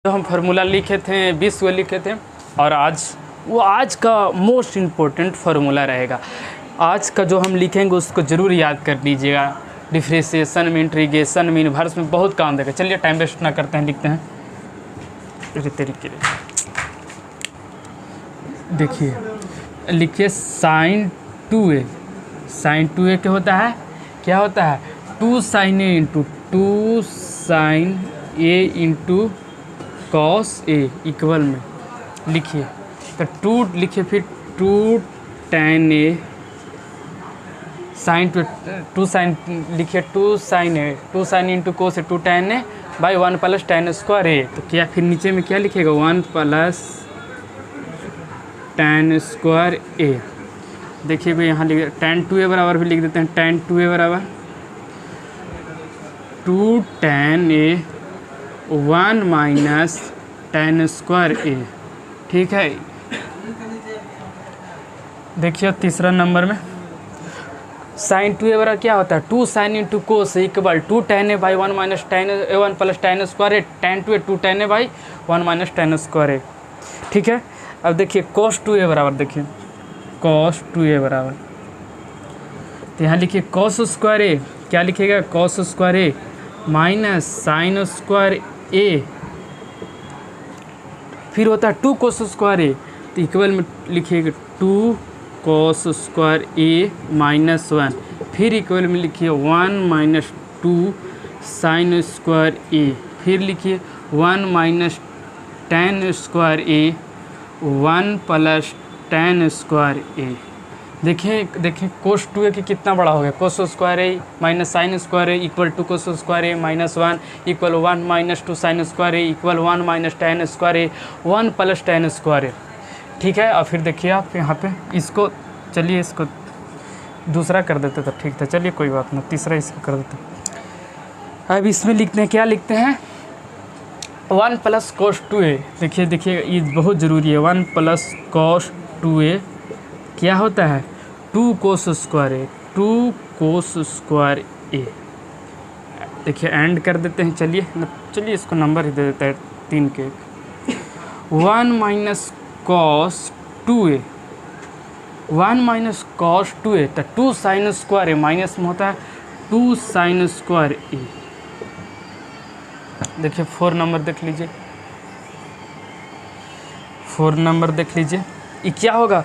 जो हम फार्मूला लिखे थे 20 को लिखे थे, और आज का मोस्ट इम्पोर्टेंट फार्मूला रहेगा। आज का जो हम लिखेंगे उसको ज़रूर याद कर लीजिएगा। डिफ्रेंशिएशन में, इंटीग्रेशन में, इन्वर्स में बहुत काम देगा। चलिए टाइम वेस्ट ना करते हैं, लिखते हैं इसी तरीके से। देखिए लिखिए साइन 2a। साइन 2a क्या होता है? 2 sine a into 2 sine a into cos A equal में लिखिए तो 2 लिखिए, फिर 2 tan a साइन 2 साइन लिखिए 2 sine A, 2 sine into cos A 2 tan a by 1 plus tan square A. तो क्या फिर नीचे में क्या लिखेगा? 1 प्लस tan स्क्वायर ए। देखिए भाई यहाँ लिख tan 2a बराबर भी लिख देते हैं। tan 2a बराबर 2 tan a 1 minus tan square A. ठीक है। देखिए तीसरा नंबर में साइन 2a बराबर क्या होता है? 2 sine into cos equal 2 tan a by 1 minus tan A 1 plus tan square A. tan 2a 2 tan a by 1 minus tan square A. ठीक है। अब देखिए cos 2a बराबर, देखिए cos 2a बराबर, तो यहाँ लिखिए cos स्क्वायर ए। क्या लिखिएगा? cos square A minus sine square ए, फिर होता है 2 cos स्क्वायर ए, तो इक्वल में लिखिएगा 2 cos स्क्वायर ए माइनस 1, फिर इक्वल में लिखिए 1 माइनस 2 साइन स्क्वायर ए, फिर लिखिए 1 minus tan square A 1 plus tan square A. देखिए cos 2a की कितना बड़ा हो गया? cos square A minus sine square A equal to cos square A minus 1 equal 1 minus 2 sine square A equal 1 minus tan square A 1 plus tan square A. ठीक है। और फिर देखिए आप यहाँ पे इसको, चलिए इसको दूसरा कर देते तो ठीक था। चलिए कोई बात नहीं, तीसरा इसको कर देते। अब इसमें लिखते हैं, क्या लिखते हैं? 1 प्लस cos 2a। देखिए ये बहुत ज़रूरी है। 1 प्लस cos 2a क्या होता है? 2 cos square A, 2 cos square A. देखिए एंड कर देते हैं। चलिए इसको नंबर ही दे देते हैं 3 के। 1 minus cos 2a, 1 minus cos 2a, तो 2 साइन स्क्वायर ए, माइनस में होता है 2 साइन स्क्वायर ए। देखिए 4 नंबर देख लीजिए, 4 नंबर देख लीजिए। ये क्या होगा?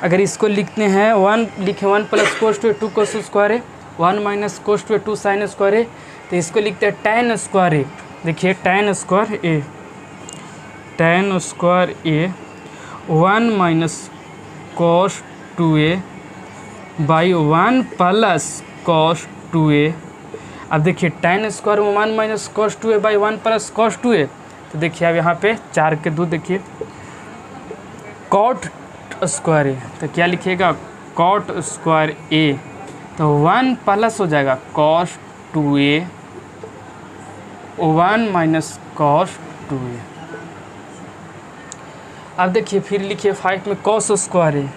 अगर इसको लिखते हैं 1 लिखे 1 plus cos 2a 2 cos square A 1 minus cos 2a 2 sine square A, तो इसको लिखते हैं tan स्क्वायर ए। देखिए tan square A, tan square A 1 minus cos 2a by 1 plus cos 2a। अब देखिए tan स्क्वायर में 1 minus cos 2a by 1 plus cos 2a, तो देखिए अब यहाँ पे 4 के 2, देखिए cot स्क्वायर ए, तो क्या लिखिएगा? cot स्क्वायर ए, तो 1 प्लस हो जाएगा cos 2a 1 minus cos 2a। अब देखिए फिर लिखिए 5 में cos स्क्वायर ए,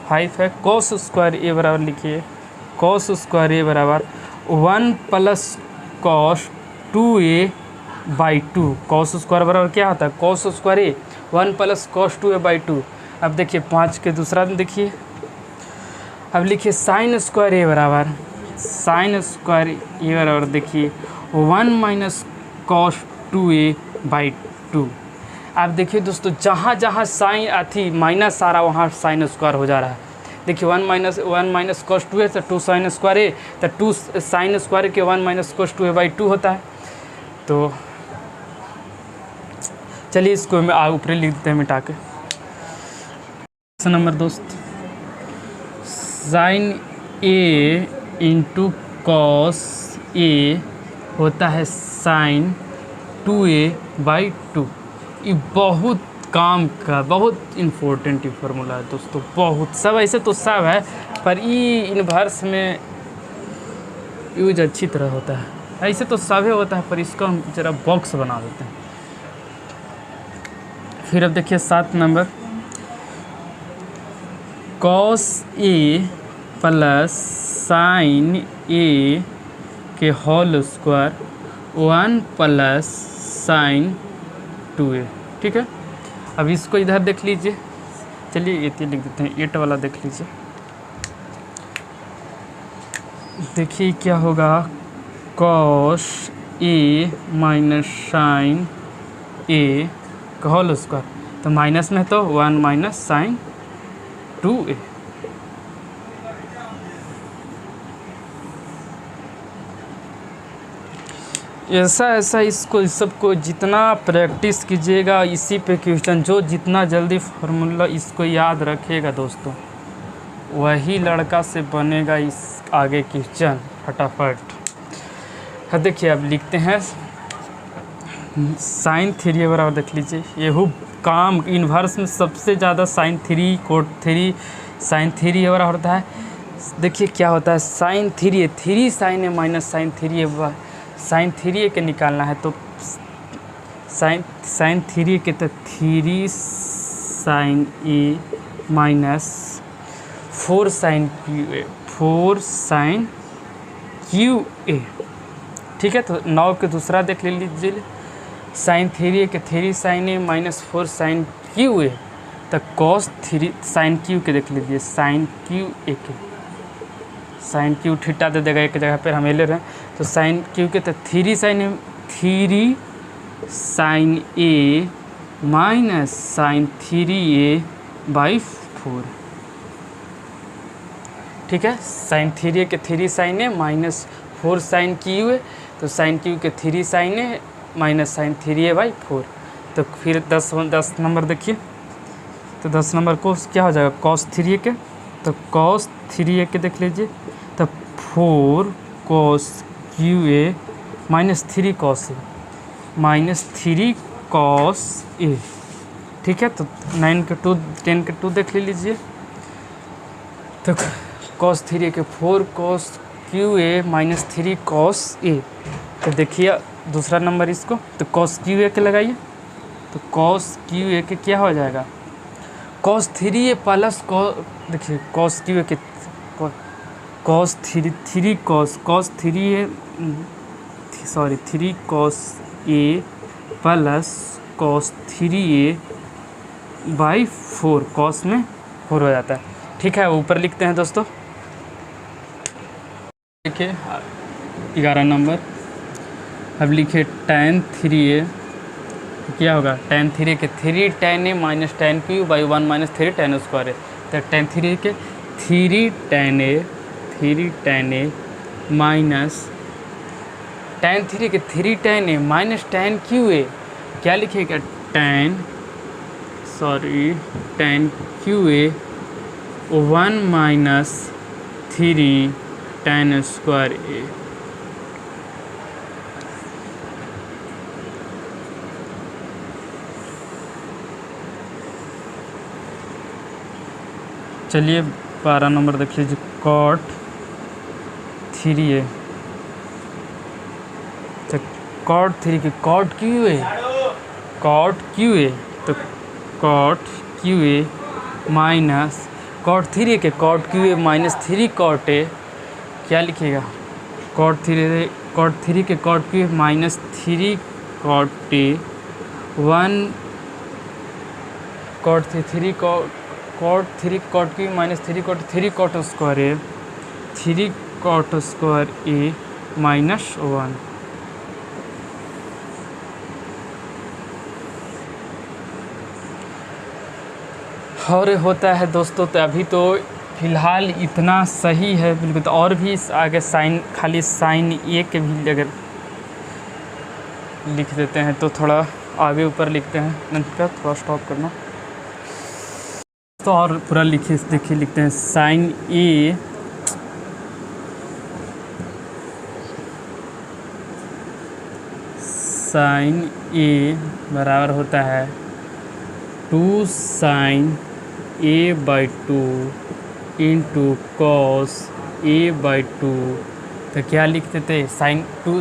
5 है cos स्क्वायर ए बराबर, लिखिए cos स्क्वायर ए बराबर 1 plus cos 2a by 2। cos square बराबर क्या होता है? cos square A 1 plus cos 2a by 2। अब देखिए 5 के दूसरा में देखिए, अब लिखिए साइन स्क्वायर ए बराबर, साइन स्क्वायर ए बराबर देखिए 1 माइनस cos 2a बाई 2। अब देखिए दोस्तों जहाँ साइन आती माइनस आ रहा वहाँ साइन स्क्वायर हो जा रहा है। देखिए 1 माइनस cos 2a तो 2 साइन स्क्वायर ए, तो 2 साइन स्क्वायर के 1 माइनस cos 2a बाई 2 होता है। तो चलिए इसको ऊपर लिख देते हैं मिटा के। नंबर दोस्त, साइन ए इंटू कॉस ए होता है साइन 2a बाई 2। ये बहुत काम का, बहुत इम्पोर्टेंट फार्मूला है दोस्तों। बहुत सब ऐसे तो सब है, पर ये इन्वर्स में यूज अच्छी तरह होता है। ऐसे तो सब होता है, पर इसका हम जरा बॉक्स बना देते हैं। फिर अब देखिए 7 नंबर, cos ए प्लस साइन ए के whole square 1 plus sign 2a। ठीक है, अब इसको इधर देख लीजिए, चलिए ये लिख देते हैं, 8 वाला देख लीजिए। देखिए क्या होगा, cos a minus sine a का होल स्क्वायर, तो माइनस में तो 1 माइनस साइन 2a। ऐसा इसको इस सबको जितना प्रैक्टिस कीजिएगा, इसी पे क्वेश्चन, जो जितना जल्दी फार्मूला इसको याद रखेगा दोस्तों, वही लड़का से बनेगा इस आगे क्वेश्चन फटाफट। हाँ देखिए, अब लिखते हैं साइन 3 बराबर, देख लीजिए ये काम इन्वर्स में सबसे ज़्यादा साइन 3 कोट 3 साइन 3 बराबर होता है। देखिए क्या होता है, sign 3 sine a minus sign 3 sign 3 के निकालना है, तो साइन 3 के तो 3 sine a minus 4 sine cube a, 4 sine cube a. ठीक है, तो 9 के दूसरा देख लीजिए, साइन 3 के 3 sine a minus 4 sine cube a, तो कॉस 3 साइन क्यू के देख लीजिए, साइन क्यू ए के, साइन क्यू थीटा दे देगा एक जगह पर, हम ले रहे हैं, तो साइन क्यू के तो 3 sine a minus sine 3a by 4। ठीक है, साइन 3a के 3 sine a minus 4 sine cube a, तो साइन क्यू के 3 sine a minus sine 3a by 4। तो फिर 10 नंबर देखिए, तो 10 नंबर को क्या हो जाएगा, कॉस 3a के, तो कॉस 3a के देख लीजिए, तो 4 cos cube A minus 3 cos A minus 3 cos A. ठीक है, तो 9 के 2 10 के 2 देख लीजिए, तो कॉस 3a के 4 cos cube A minus 3 cos A. तो देखिए दूसरा नंबर इसको, तो कॉस क्यू ए के लगाइए, तो कॉस क्यू ए के क्या हो जाएगा, कॉस 3a प्लस देखिए कॉस क्यू ए के cos 3 cos 3a sorry 3 cos A plus cos 3a by 4, cos में 4 हो जाता है। ठीक है, ऊपर लिखते हैं दोस्तों, देखिए 11 नंबर, अब लिखिए tan 3a, क्या होगा, tan 3a के 3 tan a minus tan Q by 1 minus 3 tan square है, तो tan 3a के 3 tan a माइनस tan 3 के 3 tan a minus tan cube A, क्या लिखिएगा, tan cube A 1 minus 3 tan square A. चलिए 12 नंबर देख लीजिए, cot 3a, तो cot 3 के cot क्यू ए, तो cot Q A minus cot 3a के cot Q A minus 3 cot ए, क्या लिखिएगा, cot 3 के cot Q A minus 3 cot A 1 cot 3 cot Q minus 3 cot square A, 3 cot square A minus 1। और होता है दोस्तों, तो अभी तो फ़िलहाल इतना सही है बिल्कुल, तो और भी आगे साइन, खाली साइन ए के भी अगर लिख देते हैं तो थोड़ा आगे ऊपर लिखते हैं, नंतर थोड़ा स्टॉप करना, तो और पूरा लिखिए, देखिए लिखते हैं साइन ए बराबर होता है 2 sine A by 2 into cos a by 2, तो क्या लिख देते हैं, साइन 2 ए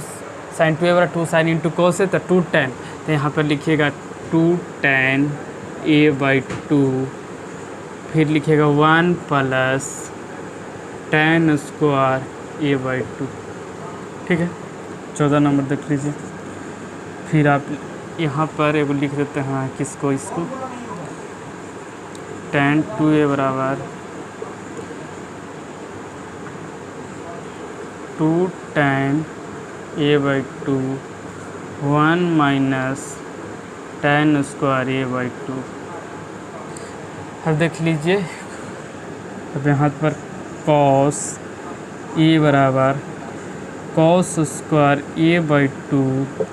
बराबर 2 साइन इंटू कॉस है, तो 2 tan, तो यहाँ पर लिखिएगा 2 tan ए बाई 2, फिर लिखिएगा 1 plus tan square A by 2। ठीक है, 14 नंबर देख लीजिए, फिर आप यहाँ पर एगो लिख देते हैं किसको, इसको tan 2a बराबर 2 tan a/2 1 minus tan square a/2। अब देख लीजिए, अब यहाँ पर cos a बराबर cos square a/2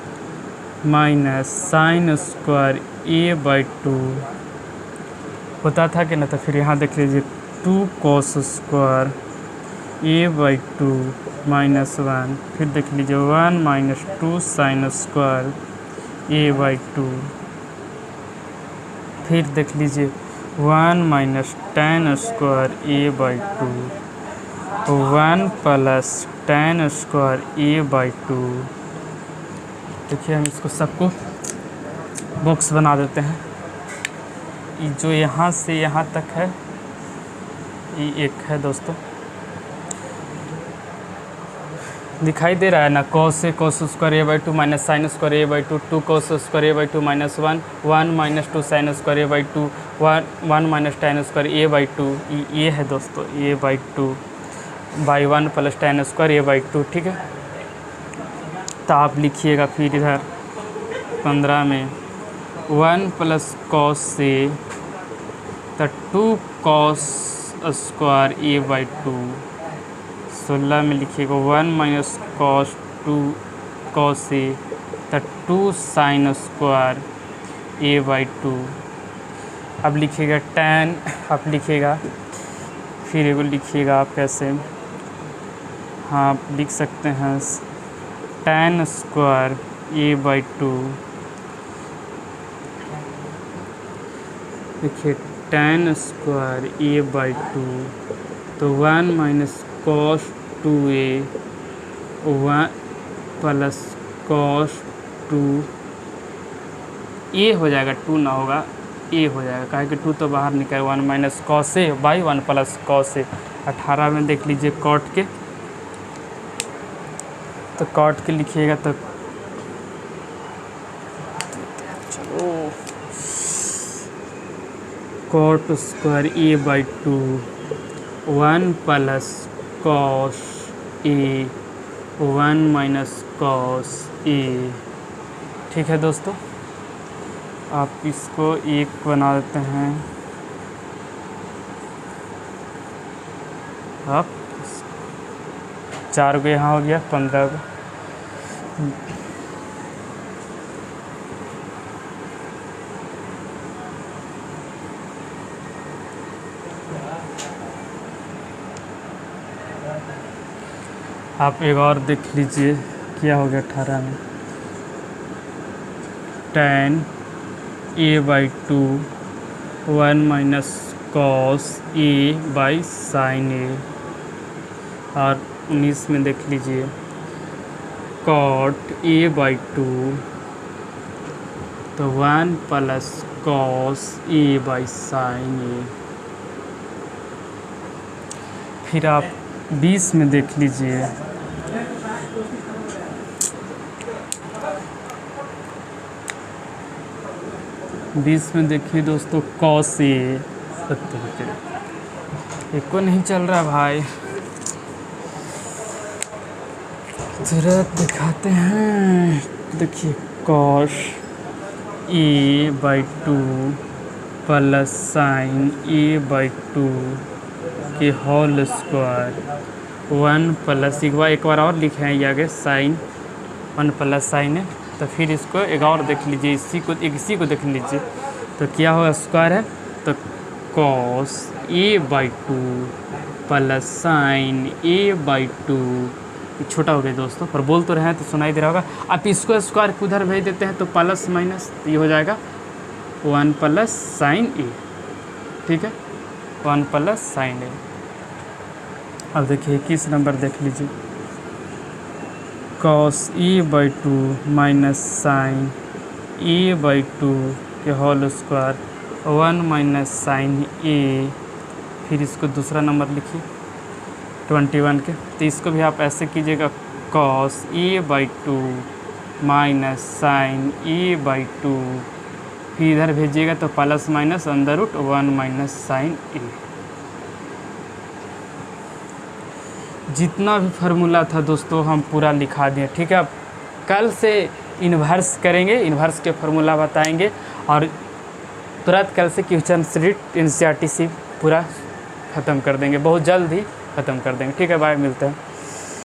minus sine square a/2 होता था कि ना। तो फिर यहाँ देख लीजिए 2 cos स्क्वायर a/2 माइनस 1, फिर देख लीजिए 1 माइनस 2 साइन स्क्वायर a/2, फिर देख लीजिए 1 minus tan square a/2, 1 plus tan square a/2। देखिए हम इसको सबको बॉक्स बना देते हैं। ये जो यहाँ से यहाँ तक है ये एक है दोस्तों, दिखाई दे रहा है ना, cos square a/2 minus sine square a/2, 2 cos square a/2 minus 1 minus 2 sine square a/2, 1 minus tan square a/2। ये है दोस्तों a/2 by 1 plus tan square a/2। ठीक है, तो आप लिखिएगा फिर इधर 15 में 1 प्लस कॉस से तो 2 cos स्क्वायर a/2, 16 में लिखिएगा 1 माइनस cos 2 cos से तो 2 साइन स्क्वायर a/2। अब लिखिएगा tan, आप लिखिएगा फिर एगो लिखिएगा आप कैसे, हाँ आप लिख सकते हैं tan स्क्वायर a/2, देखिए tan स्क्वायर a/2 तो 1 minus cos 2a 1 plus cos 2 a हो जाएगा, 2 ना होगा a हो जाएगा, काहे कि 2 तो बाहर निकल 1 minus cos a by 1 plus cos a। 18 में देख लीजिए कॉट के, तो कॉट के लिखिएगा तो cot square a/2 1 plus cos a 1 minus cos a। ठीक है दोस्तों, आप इसको एक बना देते हैं। आप 4 को यहाँ हो गया 15 को, आप एक और देख लीजिए क्या हो गया 18 में tan a/2 1 minus cos a by sine a, और 19 में देख लीजिए cot a/2 तो 1 plus cos a by sine a। फिर आप 20 में देख लीजिए में देखिए दोस्तों cos a, एक को नहीं चल रहा भाई, तुरंत दिखाते हैं। देखिए cos a/2 plus sign a/2 के होल स्क्वायर 1 प्लस एक बार और लिखे हैं ये आगे साइन 1 प्लस साइन है। तो फिर इसको एक और देख लीजिए, इसी को देख लीजिए तो क्या होगा, स्क्वायर है तो cos a/2 plus sign a/2, छोटा हो गया दोस्तों, पर बोल तो रहे हैं तो सुनाई दे रहा होगा। आप इसको स्क्वायर को उधर भेज देते हैं तो प्लस माइनस ये हो जाएगा 1 प्लस साइन a। ठीक है, 1 प्लस साइन a। अब देखिए 21 नंबर देख लीजिए cos a/2 minus sine a/2 के whole square 1 minus sine a। फिर इसको दूसरा नंबर लिखिए 21 के, तो इसको भी आप ऐसे कीजिएगा cos a/2 minus sine A by 2, फिर इधर भेजिएगा तो plus minus under root 1 minus sine A. जितना भी फार्मूला था दोस्तों हम पूरा लिखा दिए, ठीक है। अब कल से इन्वर्स करेंगे, इन्वर्स के फार्मूला बताएंगे और तुरंत कल से क्वेश्चन सीट एनसीईआरटी से पूरा ख़त्म कर देंगे, बहुत जल्द ही ख़त्म कर देंगे, ठीक है। बाय, मिलते हैं।